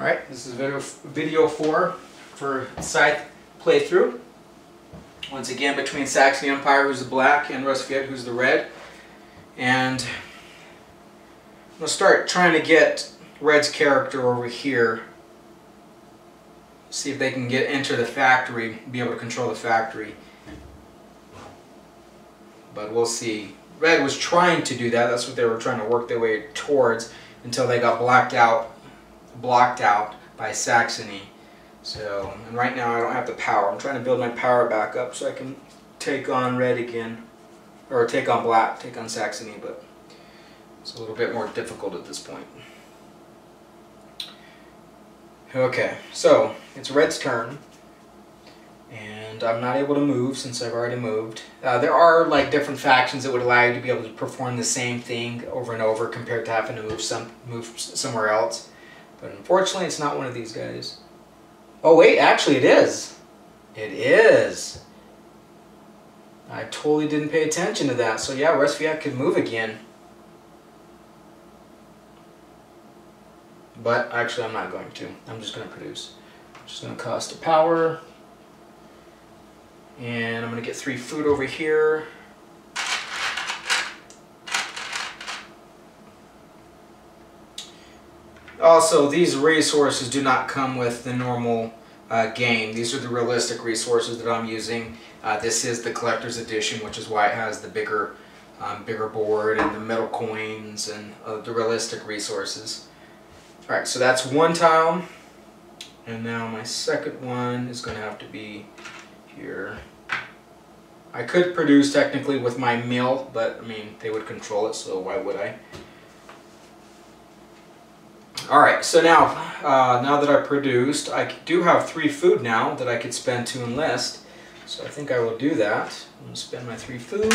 Alright, this is video 4 for Scythe playthrough. Once again, between Saxony Empire, who's the black, and Scythe, who's the red. And I'm going to start trying to get Red's character over here. See if they can enter the factory, be able to control the factory. But we'll see. Red was trying to do that. That's what they were trying to work their way towards until they got blocked out by Saxony. So, and right now I don't have the power. I'm trying to build my power back up so I can take on Red again, or take on Black, take on Saxony, but it's a little bit more difficult at this point. Okay, so it's Red's turn, and I'm not able to move since I've already moved. There are like different factions that would allow you to be able to perform the same thing over and over compared to having to move somewhere else. But unfortunately, it's not one of these guys. Oh wait, actually it is. It is. I totally didn't pay attention to that. So yeah, Scythe could move again. But actually I'm not going to. I'm just going to produce. I'm just going to cost a power. And I'm going to get 3 food over here. Also, these resources do not come with the normal game. These are the realistic resources that I'm using. This is the collector's edition, which is why it has the bigger board and the metal coins and the realistic resources. Alright, so that's one tile. And now my second one is going to have to be here. I could produce technically with my mill, but I mean, they would control it, so why would I? Alright, so now that I've produced, I do have 3 food now that I could spend to enlist. So I think I will do that. I'm going to spend my 3 food.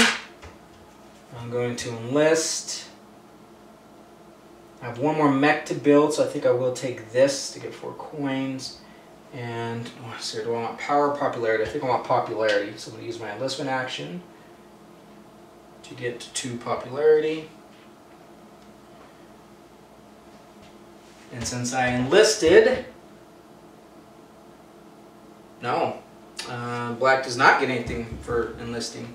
I'm going to enlist. I have 1 more mech to build, so I think I will take this to get 4 coins. And, so do I want power or popularity? I think I want popularity, so I'm going to use my enlistment action to get to 2 popularity. And since I enlisted, no, Black does not get anything for enlisting,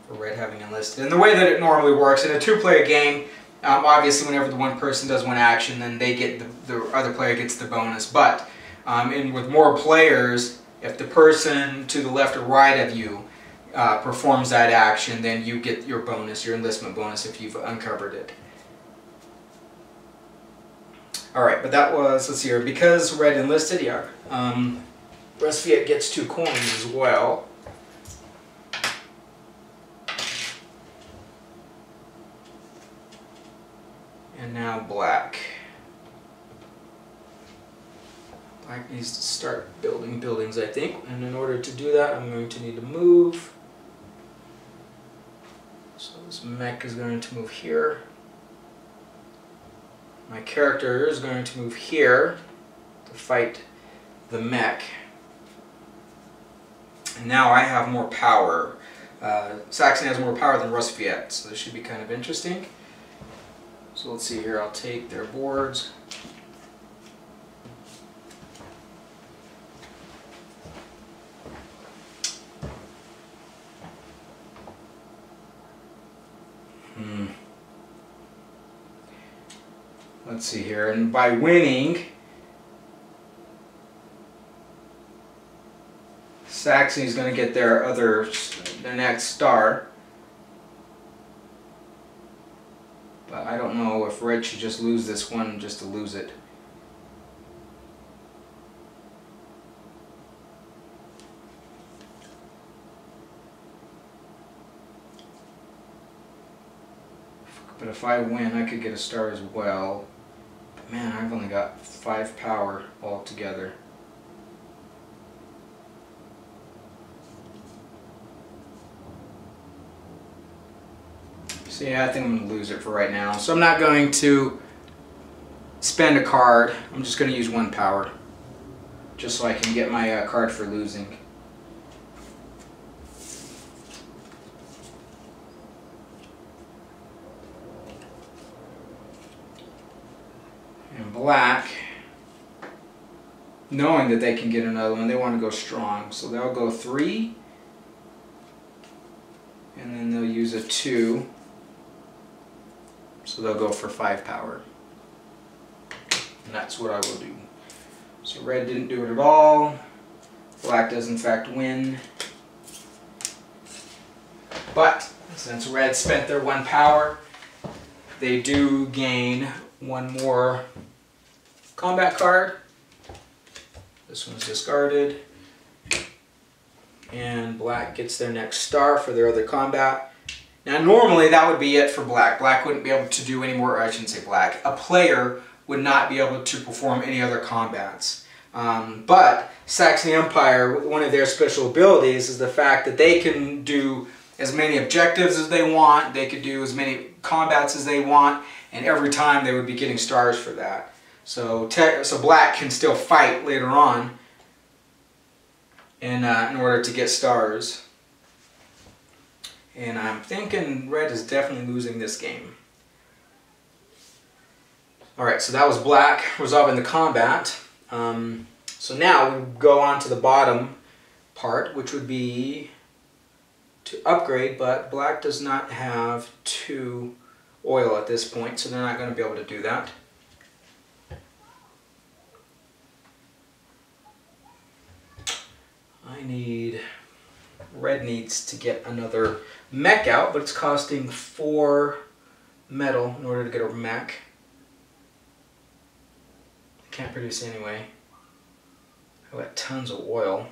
for Red having enlisted. And the way that it normally works, in a 2-player game, obviously whenever the one person does one action, then they get the other player gets the bonus. But with more players, if the person to the left or right of you performs that action, then you get your bonus, your enlistment bonus, if you've uncovered it. Alright, but that was, let's see here, because Red enlisted, yeah, Scythe gets 2 coins as well. And now Black. Black needs to start building buildings, I think, and in order to do that, I'm going to need to move. So this mech is going to move here. My character is going to move here to fight the mech. And now I have more power. Saxony has more power than Scythe, so this should be kind of interesting. So let's see here, I'll take their boards. Let's see here, and by winning, Saxony is going to get their next star. But I don't know if Red should just lose this one just to lose it. But if I win, I could get a star as well. But man, I've only got 5 power altogether. So yeah, I think I'm going to lose it for right now. So I'm not going to spend a card. I'm just going to use 1 power. Just so I can get my card for losing. And Black knowing that they can get another one, they want to go strong. So they'll go 3, and then they'll use a 2. So they'll go for 5 power. And that's what I will do. So red didn't do it at all. Black does in fact win. But since red spent their 1 power, they do gain 1 more combat card. This one's discarded. And black gets their next star for their other combat. Now normally that would be it for black. Black wouldn't be able to do any more, or I shouldn't say black. A player would not be able to perform any other combats. But Saxon Empire, one of their special abilities is the fact that they can do as many objectives as they want, they could do as many combats as they want, and every time they would be getting stars for that. So black can still fight later on in order to get stars. And I'm thinking red is definitely losing this game. Alright, so that was black resolving the combat. So now we go on to the bottom part, which would be to upgrade, but black does not have 2 oil at this point, so they're not going to be able to do that. Red needs to get another mech out, but it's costing 4 metal in order to get a mech. Can't produce anyway. I've got tons of oil.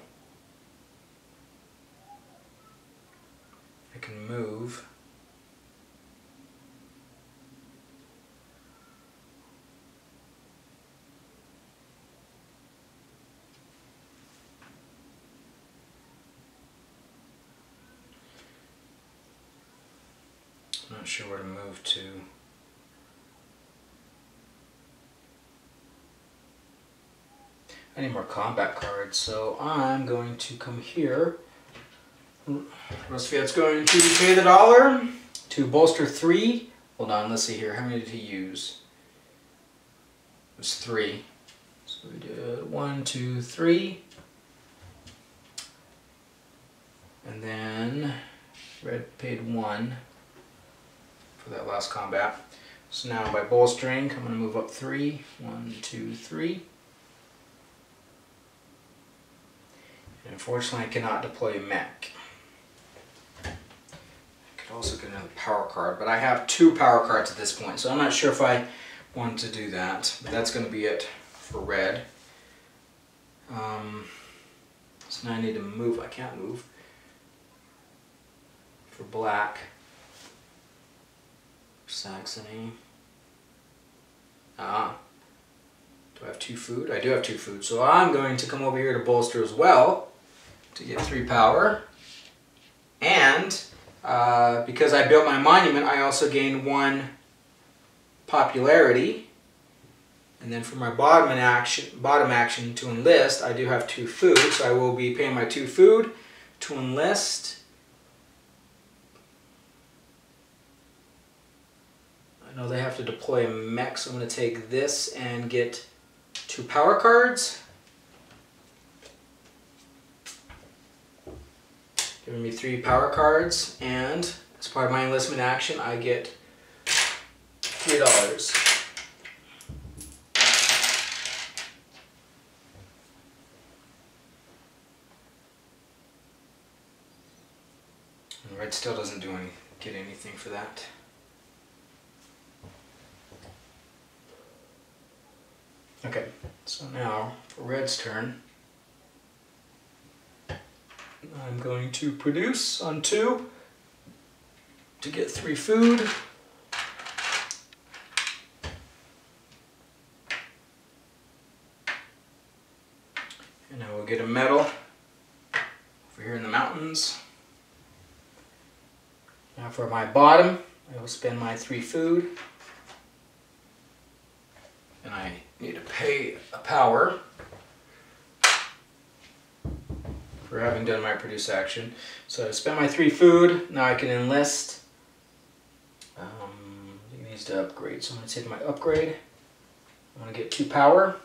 I can move. I'm not sure where to move to. I need more combat cards, so I'm going to come here. Rosfiat's going to pay the $1 to bolster 3. Hold on, let's see here. How many did he use? It was 3. So we did 1, 2, 3. And then red paid 1 for that last combat. So now by bolstering, I'm going to move up 3. 1, 2, 3. And unfortunately, I cannot deploy a mech. I could also get another power card, but I have 2 power cards at this point, so I'm not sure if I want to do that. But that's going to be it for red. So now I need to move. I can't move. For black, Saxony. Do I have 2 food? I do have 2 food, so I'm going to come over here to bolster as well to get 3 power. And because I built my monument, I also gained 1 popularity. And then for my bottom action to enlist, I do have 2 food, so I will be paying my 2 food to enlist. I know they have to deploy a mech, so I'm going to take this and get 2 power cards. Giving me 3 power cards, and as part of my enlistment action, I get $3. And red still doesn't get anything for that. Okay, so now for red's turn, I'm going to produce on 2 to get 3 food. And I will get a medal over here in the mountains. Now for my bottom, I will spend my 3 food. And I need to pay a power for having done my produce action. So I spent my 3 food, now I can enlist. It needs to upgrade, so I'm going to take my upgrade. I'm going to get 2 power.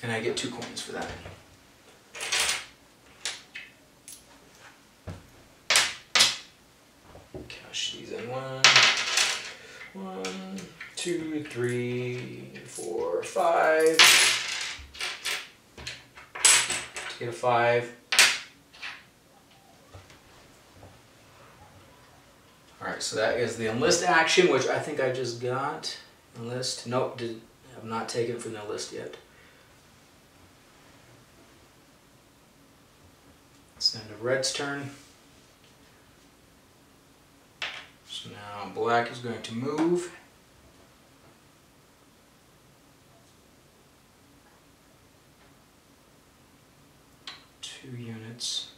and I get 2 coins for that. Cash these in. 1, 2, 3, 4, 5. To get a 5. Alright, so that is the enlist action, which I think I just got. Enlist. Nope, have not taken from the list yet. It's the end of red's turn. So now black is going to move. Two units.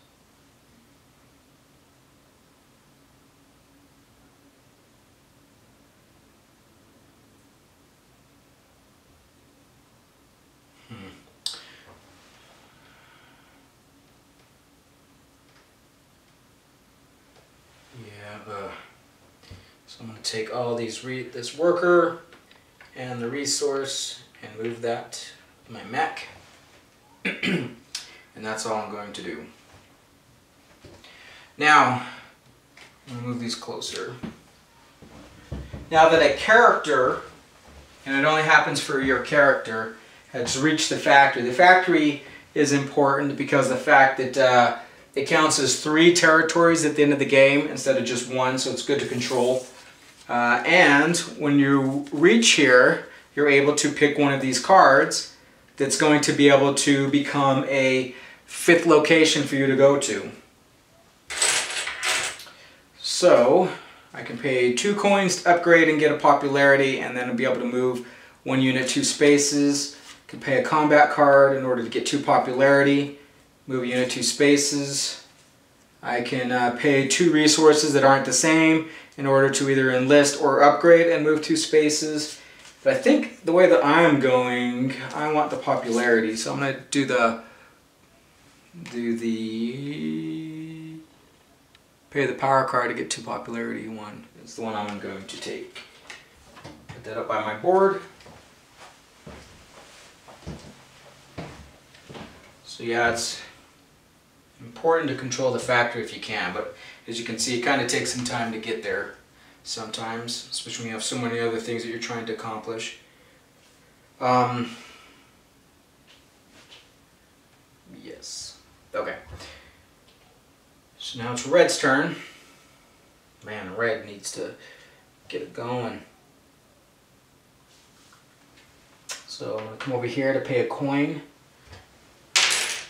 So I'm going to take all these this worker and the resource and move that to my mech. And that's all I'm going to do. Now, I'm going to move these closer. Now that a character, and it only happens for your character, has reached the factory is important because the fact that it counts as 3 territories at the end of the game instead of just 1, so it's good to control. And when you reach here, you're able to pick one of these cards that's going to be able to become a 5th location for you to go to. So I can pay 2 coins to upgrade and get a popularity, and then I'll be able to move 1 unit 2 spaces. I can pay a combat card in order to get 2 popularity, move a unit 2 spaces. I can pay 2 resources that aren't the same in order to either enlist or upgrade and move 2 spaces. But I think the way that I'm going, I want the popularity, so I'm going to do pay the power card to get 2 popularity. 1 is the one I'm going to take. Put that up by my board. So yeah, it's important to control the factory if you can, but as you can see, it kind of takes some time to get there sometimes, especially when you have so many other things that you're trying to accomplish. Yes. Okay. So now it's red's turn. Man, red needs to get it going. So I'm going to come over here to pay a coin.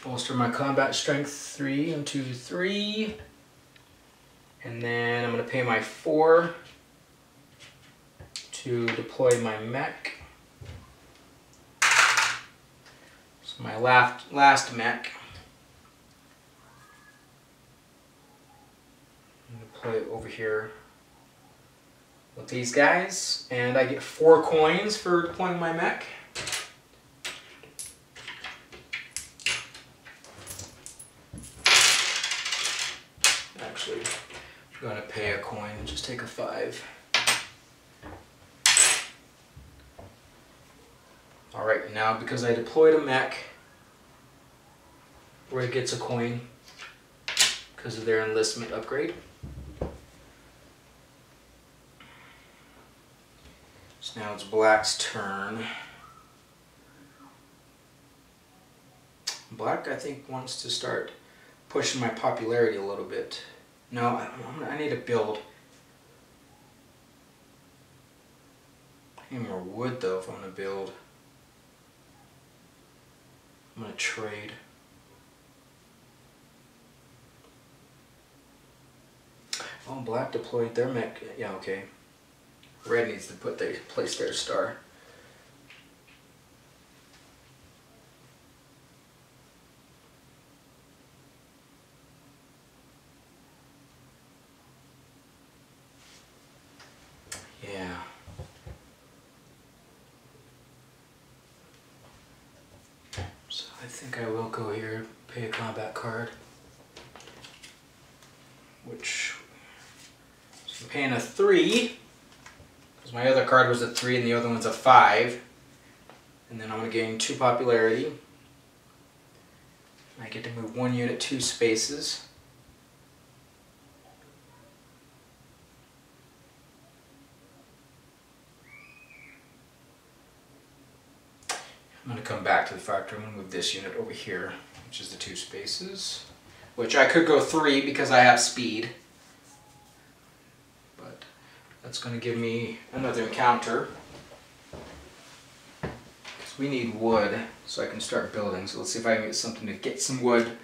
Bolster my combat strength 3 into 3. And then I'm going to pay my 4 to deploy my mech. So my last mech. I'm going to deploy it over here with these guys. And I get 4 coins for deploying my mech. Actually, I'm going to pay a coin and just take a 5. Alright, now because I deployed a mech, Red gets a coin because of their enlistment upgrade. So now it's Black's turn. Black, I think, wants to start pushing my popularity a little bit. No, I need to build. I need more wood though if I'm going to build. I'm going to trade. Oh, Black deployed their mech. Yeah, okay. Red needs to place their star. Yeah. So I think I will go here, pay a combat card. Which, so I'm paying a 3, because my other card was a 3 and the other one's a 5. And then I'm going to gain 2 popularity. I get to move 1 unit 2 spaces. I'm going to come back to the factory. I'm going to move this unit over here, which is the 2 spaces. Which I could go 3 because I have speed. But that's going to give me another encounter. Because we need wood so I can start building. So let's see if I can get something to get some wood.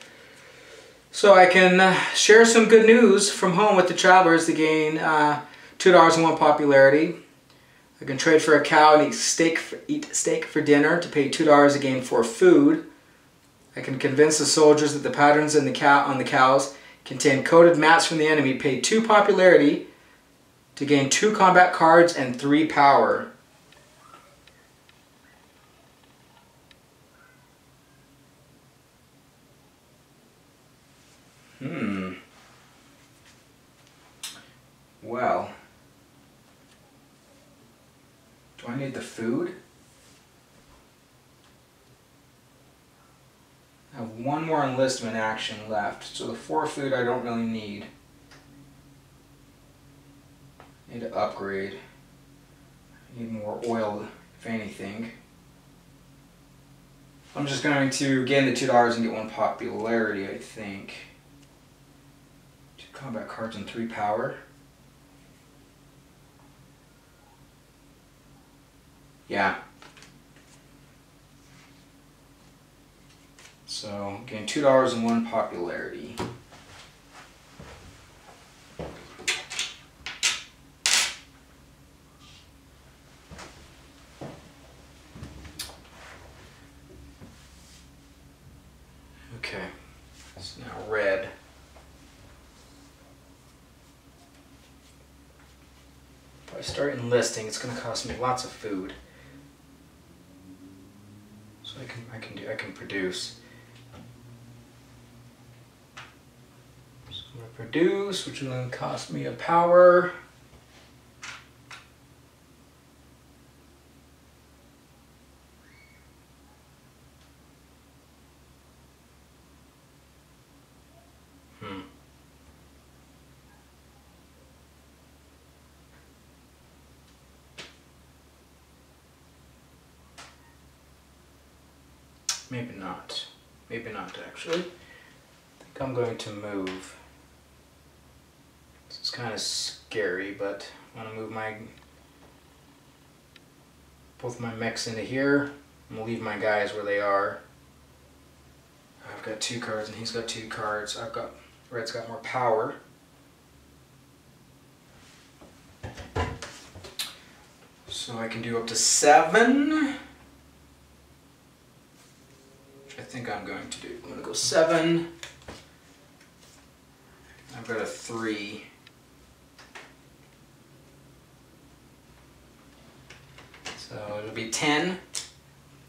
So I can share some good news from home with the travelers to gain $2 in 1 popularity. I can trade for a cow and eat steak for dinner to pay $2 to gain 4 food. I can convince the soldiers that the patterns on the cows contain coded mats from the enemy, pay 2 popularity to gain 2 combat cards and 3 power. Well, do I need the food? I have 1 more enlistment action left, so the 4 food I don't really need. I need to upgrade. I need more oil, if anything. I'm just going to gain the $2 and get 1 popularity, I think. 2 combat cards and 3 power. Yeah. So, gain $2 and 1 popularity. Okay, it's now red. If I start enlisting, it's going to cost me lots of food. So I can produce. So I'm going to produce, which will then cost me a power. Maybe not. Maybe not, actually. I think I'm going to move. This is kind of scary, but I'm going to move both my mechs into here. I'm going to leave my guys where they are. I've got 2 cards and he's got 2 cards. Red's got more power. So I can do up to 7. I think I'm going to do. I'm going to go 7. I've got a 3. So it'll be 10.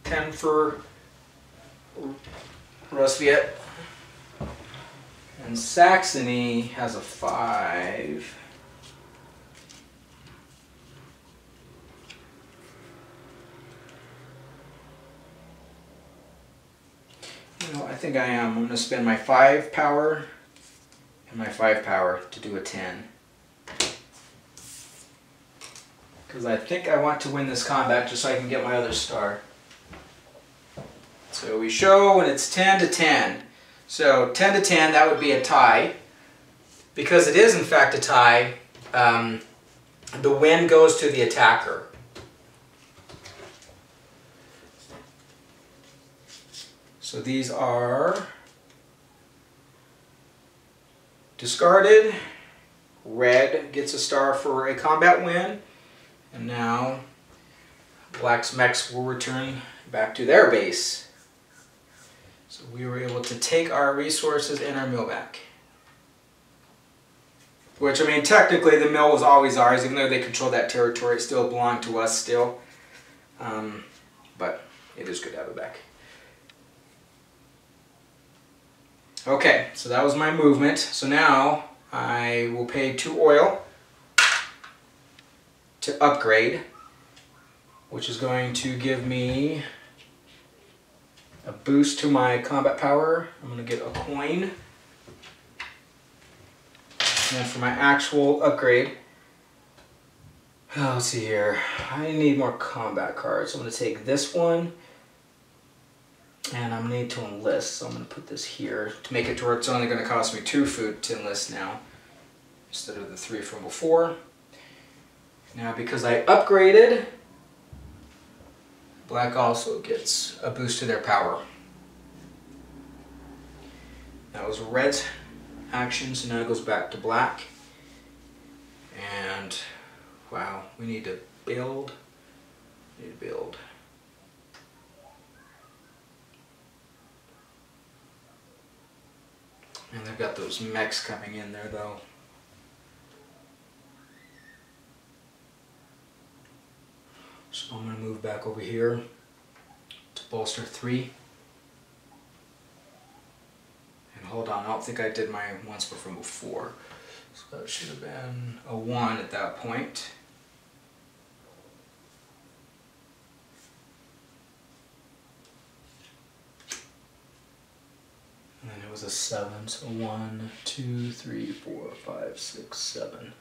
10 for Rusviet. And Saxony has a 5. You know, I think I am. I'm going to spend my 5 power and my 5 power to do a 10. Because I think I want to win this combat just so I can get my other star. So we show when it's 10 to 10. So 10 to 10, that would be a tie. Because it is in fact a tie, the win goes to the attacker. So these are discarded. Red gets a star for a combat win. And now Black's mechs will return back to their base. So we were able to take our resources and our mill back. Which, I mean, technically the mill was always ours. Even though they controlled that territory, it still belonged to us still. But it is good to have it back. Okay, so that was my movement. So now I will pay 2 oil to upgrade, which is going to give me a boost to my combat power. I'm going to get a coin. And then for my actual upgrade, let's see here. I need more combat cards. I'm going to take this one. And I'm going to need to enlist. So I'm going to put this here to make it to where it's only going to cost me 2 food to enlist now, instead of the 3 from before. Now because I upgraded, black also gets a boost to their power. That was red's action, so now it goes back to black. And wow, we need to build. And they've got those mechs coming in there though. So I'm going to move back over here to bolster 3. And hold on, I don't think I did my ones from before. So that should have been a 1 at that point. And then it was a 7, so 1, 2, 3, 4, 5, 6, 7.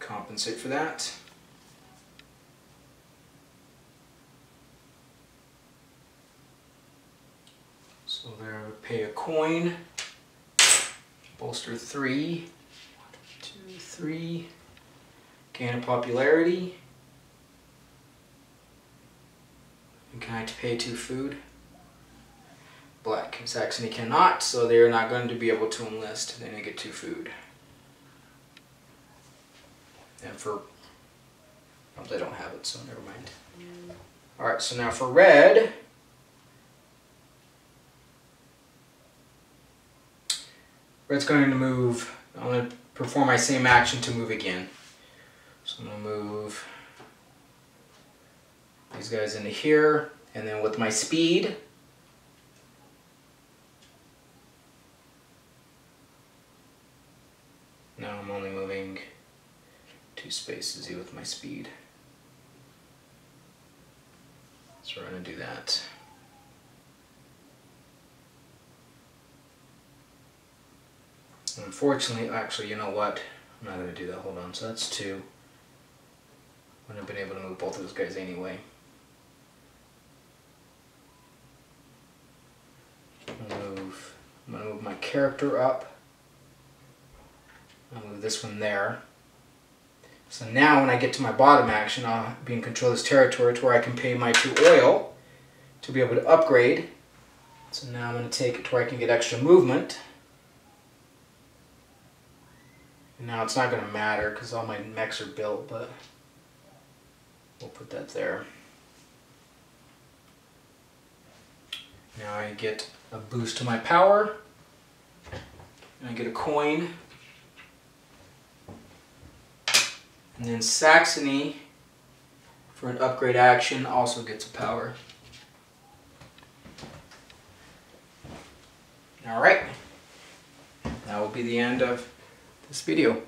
Compensate for that. So there, pay a coin, bolster 3, 2, 3, gain a popularity. And can I pay 2 food? Black and Saxony cannot, so they're not going to be able to enlist. Then they get 2 food. And for, oh, they don't have it, so never mind. Alright, so now for red, red's going to move. I'm going to perform my same action to move again. So I'm going to move these guys into here, and then with my speed, now I'm only moving 2 spaces with my speed. So we're going to do that. Unfortunately, actually, you know what? I'm not going to do that. Hold on. So that's 2. I wouldn't have been able to move both of those guys anyway. I'm going to move my character up. I'll move this one there. So now when I get to my bottom action, I'll be in control of this territory to where I can pay my 2 oil to be able to upgrade. So now I'm going to take it to where I can get extra movement. And now it's not going to matter because all my mechs are built, but we'll put that there. Now I get a boost to my power. And I get a coin. And then Saxony, for an upgrade action, also gets a power. Alright, that will be the end of this video.